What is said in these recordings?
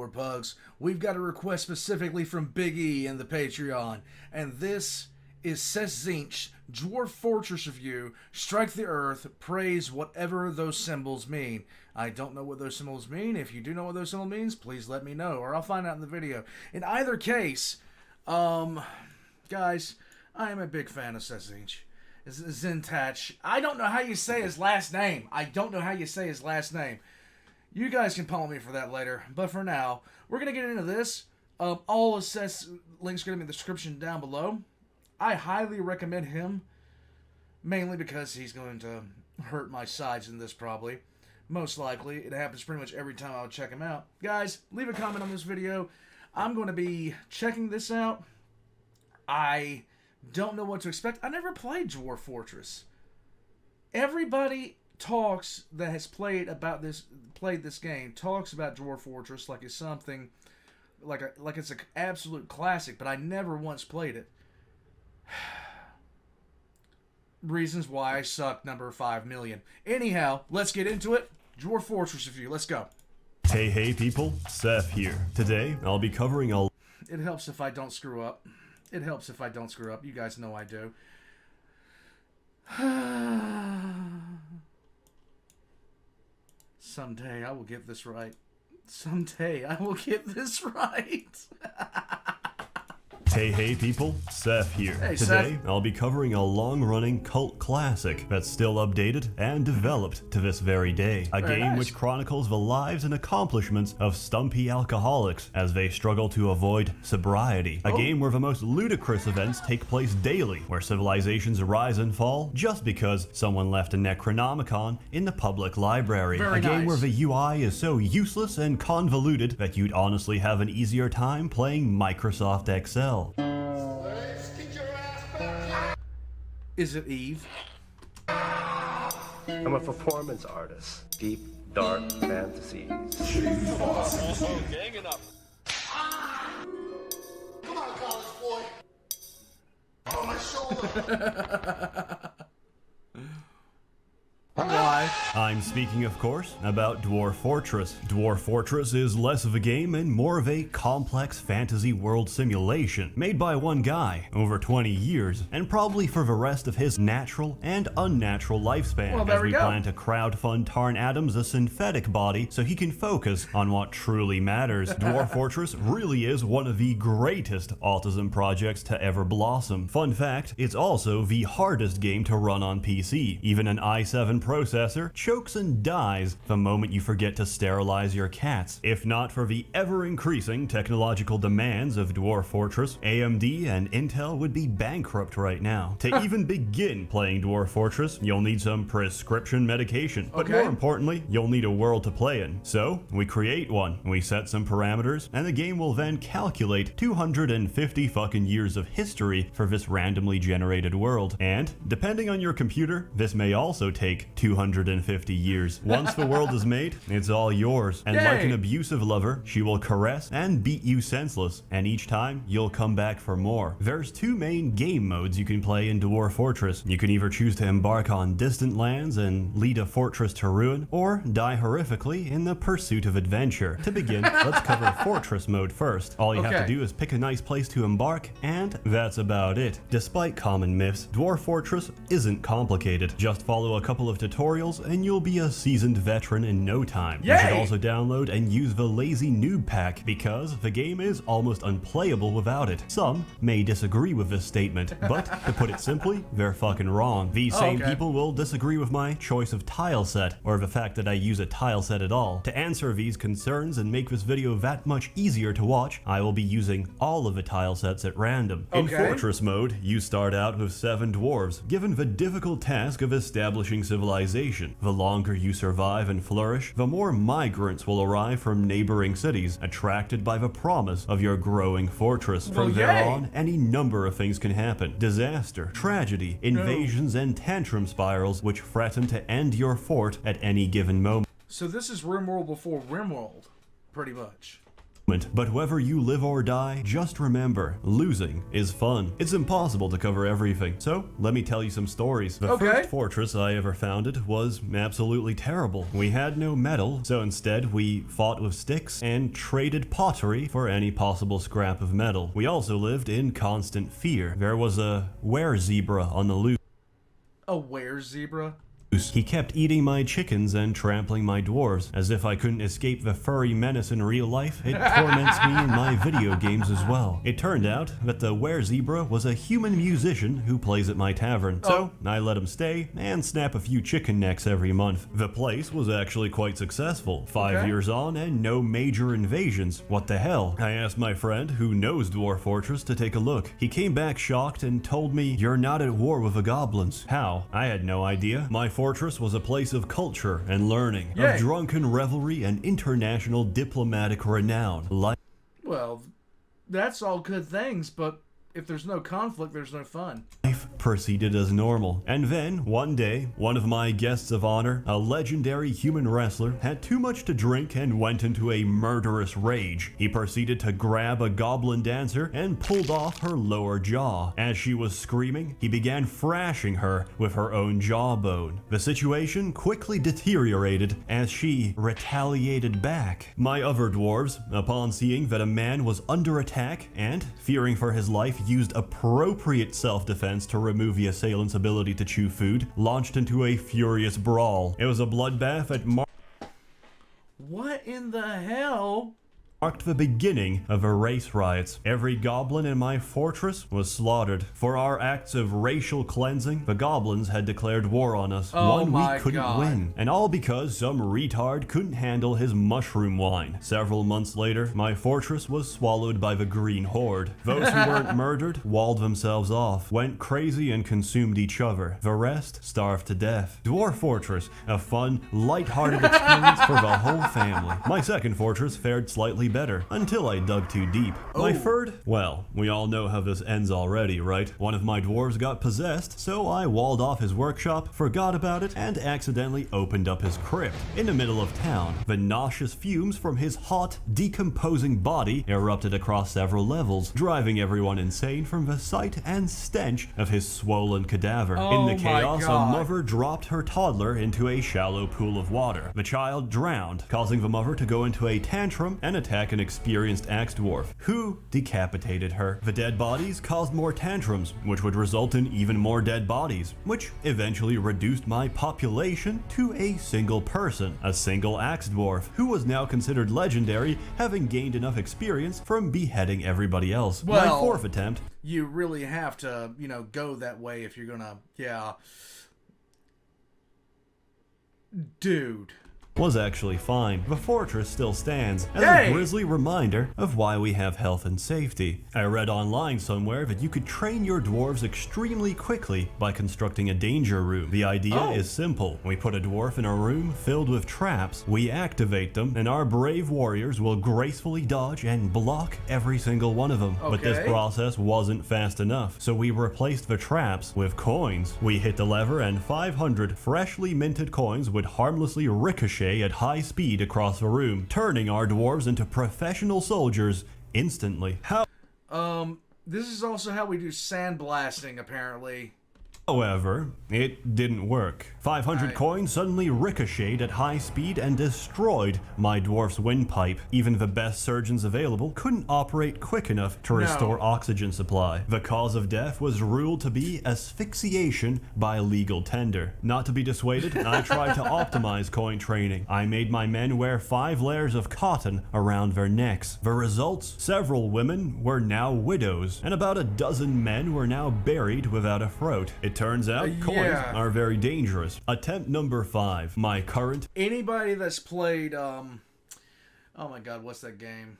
Lord Pugs. We've got a request specifically from Biggy in the Patreon, and this is SsethTzeentach Dwarf Fortress review. Strike the Earth, praise whatever those symbols mean. I don't know what those symbols mean. If you do know what those symbols means, please let me know, or I'll find out in the video. In either case, guys, I am a big fan of SsethTzeentach. I don't know how you say his last name. You guys can pummel me for that later. But for now, we're going to get into this. All of Seth's links are going to be in the description down below. I highly recommend him. Mainly because he's going to hurt my sides in this probably. Most likely. It happens pretty much every time I'll check him out. Guys, leave a comment on this video. I'm going to be checking this out. I don't know what to expect. I never played Dwarf Fortress. Everybody talks that has played this game talks about Dwarf Fortress like it's something like it's an absolute classic, but I never once played it. Reasons why I suck, number 5 million. Anyhow, let's get into it. Dwarf Fortress review. Let's go. Hey people, Seth here. Today I'll be covering a... It helps if I don't screw up. You guys know I do. Someday I will get this right. Hey people, Seth here. Hey, Today Seth. I'll be covering a long-running cult classic that's still updated and developed to this very day. A Very game nice. which chronicles the lives and accomplishments of stumpy alcoholics as they struggle to avoid sobriety. A game where the most ludicrous events take place daily, where civilizations rise and fall just because someone left a Necronomicon in the public library. Very a game nice. where the UI is so useless and convoluted that you'd honestly have an easier time playing Microsoft Excel. Is it Eve? I'm a performance artist. Deep, dark fantasies. Gang enough. Come on, college boy. On my shoulder. Why? I'm speaking, of course, about Dwarf Fortress. Dwarf Fortress is less of a game and more of a complex fantasy world simulation made by one guy over 20 years, and probably for the rest of his natural and unnatural lifespan, Well, there as we we go. plan to crowdfund Tarn Adams a synthetic body so he can focus on what truly matters. Dwarf Fortress really is one of the greatest autism projects to ever blossom. Fun fact, it's also the hardest game to run on PC. Even an i7 processor chokes and dies the moment you forget to sterilize your cats. If not for the ever-increasing technological demands of Dwarf Fortress, AMD and Intel would be bankrupt right now. To even begin playing Dwarf Fortress, you'll need some prescription medication. But Okay. more importantly, you'll need a world to play in. So, we create one, we set some parameters, and the game will then calculate 250 fucking years of history for this randomly generated world. And, depending on your computer, this may also take 250 years. Once the world is made, it's all yours. And like Yay. an abusive lover, she will caress and beat you senseless. And each time, you'll come back for more. There's 2 main game modes you can play in Dwarf Fortress. You can either choose to embark on distant lands and lead a fortress to ruin, or die horrifically in the pursuit of adventure. To begin, let's cover Fortress mode first. All you have Okay. to do is pick a nice place to embark, and that's about it. Despite common myths, Dwarf Fortress isn't complicated. Just follow a couple of tutorials and you'll be a seasoned veteran in no time. You should Yay! also download and use the Lazy Noob Pack because the game is almost unplayable without it. Some may disagree with this statement, but to put it simply, they're fucking wrong. These same okay. people will disagree with my choice of tile set, or the fact that I use a tile set at all. To answer these concerns and make this video that much easier to watch, I will be using all of the tile sets at random. In Okay. Fortress mode, you start out with 7 dwarves, given the difficult task of establishing civilization. The longer you survive and flourish, the more migrants will arrive from neighboring cities, attracted by the promise of your growing fortress. From Well, there yay. on, any number of things can happen. Disaster, tragedy, invasions, and tantrum spirals which threaten to end your fort at any given moment. So this is RimWorld before RimWorld, pretty much. But whether you live or die, just remember, losing is fun. It's impossible to cover everything, so let me tell you some stories. The first fortress I ever founded was absolutely terrible. We had no metal, so instead we fought with sticks and traded pottery for any possible scrap of metal. We also lived in constant fear. There was a were-zebra on the loose. A were-zebra? He kept eating my chickens and trampling my dwarves. As if I couldn't escape the furry menace in real life, it torments me in my video games as well. It turned out that the were-zebra was a human musician who plays at my tavern, so I let him stay and snap a few chicken necks every month. The place was actually quite successful. 5 years on and no major invasions. What the hell? I asked my friend, who knows Dwarf Fortress, to take a look. He came back shocked and told me, "You're not at war with the goblins." How? I had no idea. My fortress was a place of culture and learning, of drunken revelry and international diplomatic renown. Well, that's all good things, but if there's no conflict, there's no fun. Life proceeded as normal. And then, one day, one of my guests of honor, a legendary human wrestler, had too much to drink and went into a murderous rage. He proceeded to grab a goblin dancer and pulled off her lower jaw. As she was screaming, he began thrashing her with her own jawbone. The situation quickly deteriorated as she retaliated back. My other dwarves, upon seeing that a man was under attack and fearing for his life, used appropriate self-defense to remove the assailant's ability to chew food, launched into a furious brawl. It was a bloodbath that What in the hell? marked the beginning of a race riots. Every goblin in my fortress was slaughtered. For our acts of racial cleansing, the goblins had declared war on us. One we couldn't win. And all because some retard couldn't handle his mushroom wine. Several months later, my fortress was swallowed by the Green Horde. Those who weren't murdered walled themselves off, went crazy and consumed each other. The rest starved to death. Dwarf Fortress, a fun, light-hearted experience for the whole family. My second fortress fared slightly better, until I dug too deep. My third? Well, we all know how this ends already, right? One of my dwarves got possessed, so I walled off his workshop, forgot about it, and accidentally opened up his crypt. In the middle of town, the nauseous fumes from his hot, decomposing body erupted across several levels, driving everyone insane from the sight and stench of his swollen cadaver. In the chaos, a mother dropped her toddler into a shallow pool of water. The child drowned, causing the mother to go into a tantrum and attack an experienced axe dwarf, who decapitated her. The dead bodies caused more tantrums, which would result in even more dead bodies, which eventually reduced my population to a single person, a single axe dwarf, who was now considered legendary, having gained enough experience from beheading everybody else. Well, my fourth attempt. You really have to, go that way if you're gonna, Dude. Was actually fine. The fortress still stands as a grisly reminder of why we have health and safety. I read online somewhere that you could train your dwarves extremely quickly by constructing a danger room. The idea is simple. We put a dwarf in a room filled with traps, we activate them, and our brave warriors will gracefully dodge and block every single one of them. But this process wasn't fast enough, so we replaced the traps with coins. We hit the lever and 500 freshly minted coins would harmlessly ricochet at high speed across the room, turning our dwarves into professional soldiers instantly. This is also how we do sandblasting, apparently. However, it didn't work. 500 coins suddenly ricocheted at high speed and destroyed my dwarf's windpipe. Even the best surgeons available couldn't operate quick enough to restore oxygen supply. The cause of death was ruled to be asphyxiation by legal tender. Not to be dissuaded, I tried to optimize coin training. I made my men wear 5 layers of cotton around their necks. The results? Several women were now widows, and about a dozen men were now buried without a throat. It turns out coins are very dangerous. Attempt number 5. My current... Anybody that's played, oh my god, what's that game?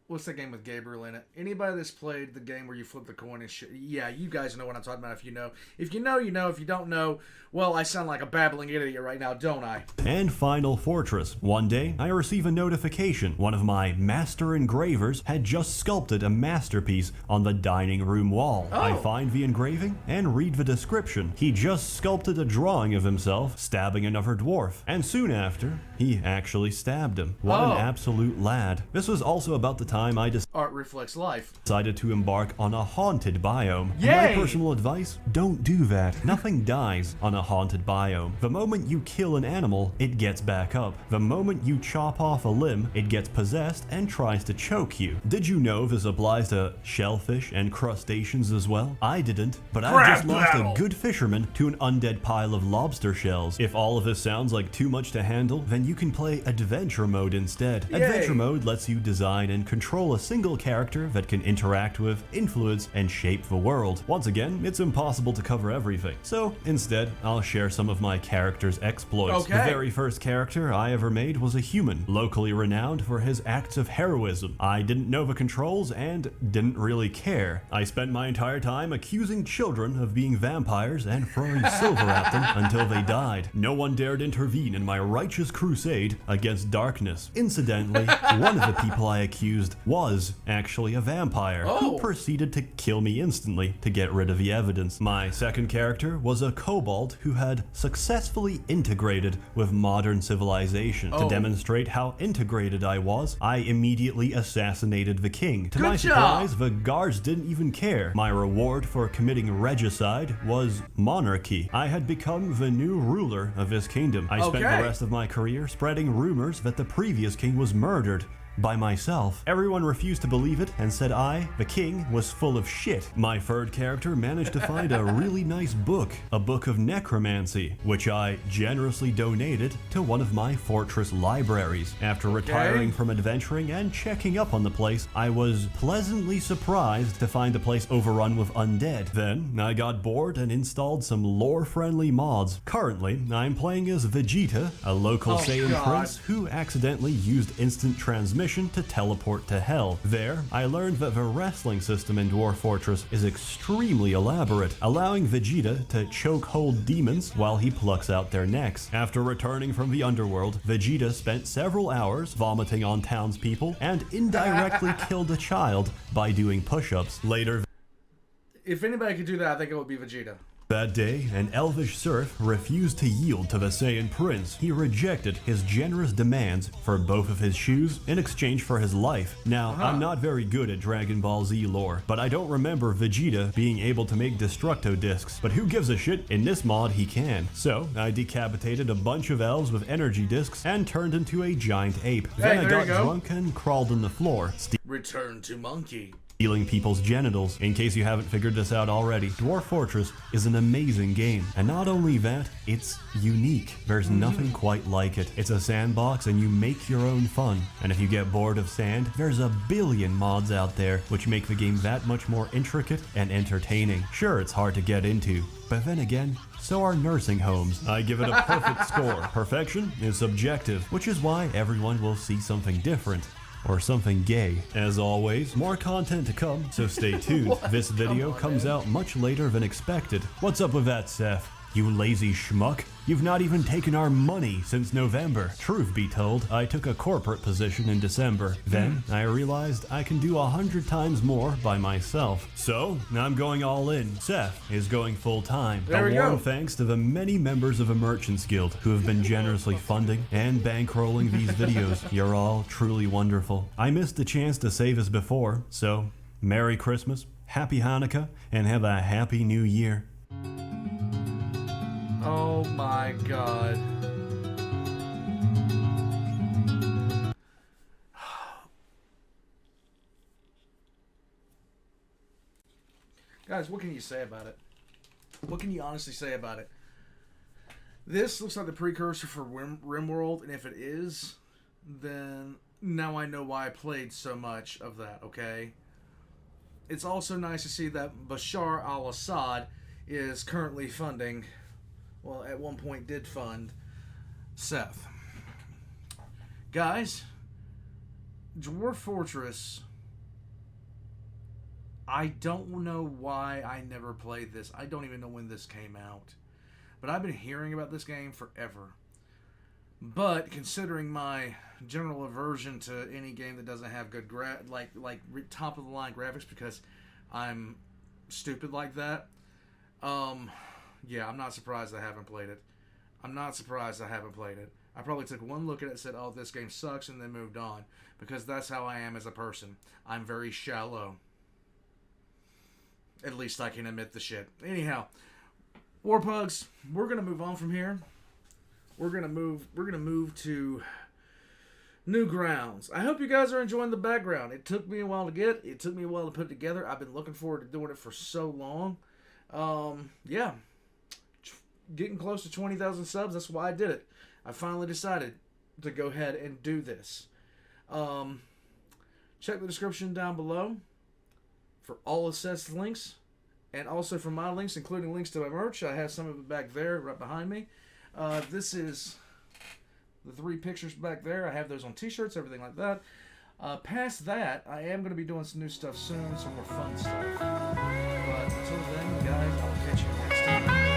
what's that game with Gabriel in it? Anybody that's played the game where you flip the coin and shit, yeah, you guys know what I'm talking about if you know. If you know, you know. If you don't know, well, I sound like a babbling idiot right now, don't I? And Final Fortress. One day, I receive a notification. One of my master engravers had just sculpted a masterpiece on the dining room wall. Oh. I find the engraving and read the description. He just sculpted a drawing of himself stabbing another dwarf. And soon after, he actually stabbed him. What an absolute lad. This was also about the time I Art reflects life. decided to embark on a haunted biome. Yay! My personal advice, don't do that. Nothing dies on a haunted biome. The moment you kill an animal, it gets back up. The moment you chop off a limb, it gets possessed and tries to choke you. Did you know this applies to shellfish and crustaceans as well? I didn't, but I just lost a good fisherman to an undead pile of lobster shells. If all of this sounds like too much to handle, then you can play Adventure Mode instead. Yay! Adventure Mode lets you design and control a single character that can interact with, influence, and shape the world. Once again, it's impossible to cover everything, so instead, I'll share some of my character's exploits. Okay. The very first character I ever made was a human, locally renowned for his acts of heroism. I didn't know the controls and didn't really care. I spent my entire time accusing children of being vampires and throwing silver at them until they died. No one dared intervene in my righteous crusade against darkness. Incidentally, one of the people I accused was actually a vampire who proceeded to kill me instantly to get rid of the evidence. My second character was a kobold who had successfully integrated with modern civilization. To demonstrate how integrated I was, I immediately assassinated the king. To my surprise, the guards didn't even care. My reward for committing regicide was monarchy. I had become the new ruler of this kingdom. I spent the rest of my career spreading rumors that the previous king was murdered by myself. Everyone refused to believe it and said I, the king, was full of shit. My third character managed to find a really nice book, a book of necromancy, which I generously donated to one of my fortress libraries. After retiring from adventuring and checking up on the place, I was pleasantly surprised to find the place overrun with undead. Then, I got bored and installed some lore-friendly mods. Currently, I'm playing as Vegeta, a local Saiyan prince who accidentally used instant transmission to teleport to hell. There, I learned that the wrestling system in Dwarf Fortress is extremely elaborate, allowing Vegeta to chokehold demons while he plucks out their necks. After returning from the underworld, Vegeta spent several hours vomiting on townspeople and indirectly killed a child by doing push-ups. Later, If anybody could do that, I think it would be Vegeta. that day, an elvish serf refused to yield to the Saiyan prince. He rejected his generous demands for both of his shoes in exchange for his life. Now, I'm not very good at Dragon Ball Z lore, but I don't remember Vegeta being able to make Destructo discs. But who gives a shit? In this mod, he can. So, I decapitated a bunch of elves with energy discs and turned into a giant ape. Then I got drunk and crawled on the floor, Return to monkey. stealing people's genitals. In case you haven't figured this out already, Dwarf Fortress is an amazing game. And not only that, it's unique. There's nothing quite like it. It's a sandbox and you make your own fun. And if you get bored of sand, there's a billion mods out there which make the game that much more intricate and entertaining. Sure, it's hard to get into, but then again, so are nursing homes. I give it a perfect score. Perfection is subjective, which is why everyone will see something different. Or something gay. As always, more content to come, so stay tuned. This video comes out much later than expected. What's up with that, Seth? You lazy schmuck? You've not even taken our money since November. Truth be told, I took a corporate position in December. Then, I realized I can do 100 times more by myself. So, I'm going all in. Seth is going full time. A warm thanks to the many members of the Merchants Guild who have been generously funding and bankrolling these videos. You're all truly wonderful. I missed the chance to say this before, so Merry Christmas, Happy Hanukkah, and have a Happy New Year. Oh my god. Guys, what can you say about it? What can you honestly say about it? This looks like the precursor for RimWorld, and if it is, then now I know why I played so much of that, okay? It's also nice to see that Bashar al-Assad is currently funding, well, at one point did fund, Seth. Guys, Dwarf Fortress I don't know why I never played this. I don't even know when this came out. But I've been hearing about this game forever. But considering my general aversion to any game that doesn't have good top of the line graphics, because I'm stupid like that, yeah, I'm not surprised I haven't played it. I probably took one look at it and said, oh, this game sucks, and then moved on. Because that's how I am as a person. I'm very shallow. At least I can admit the shit. Anyhow, Warpugs, we're gonna move on from here. We're gonna move to new grounds. I hope you guys are enjoying the background. It took me a while to get. It took me a while to put it together. I've been looking forward to doing it for so long. Yeah. Getting close to 20,000 subs. That's why I did it. I finally decided to go ahead and do this. Check the description down below for all of Seth's links, and also for my links, including links to my merch. I have some of it back there, right behind me. This is the 3 pictures back there. I have those on t-shirts, everything like that. Past that, I am going to be doing some new stuff soon, some more fun stuff. But until then, guys, I'll catch you next time.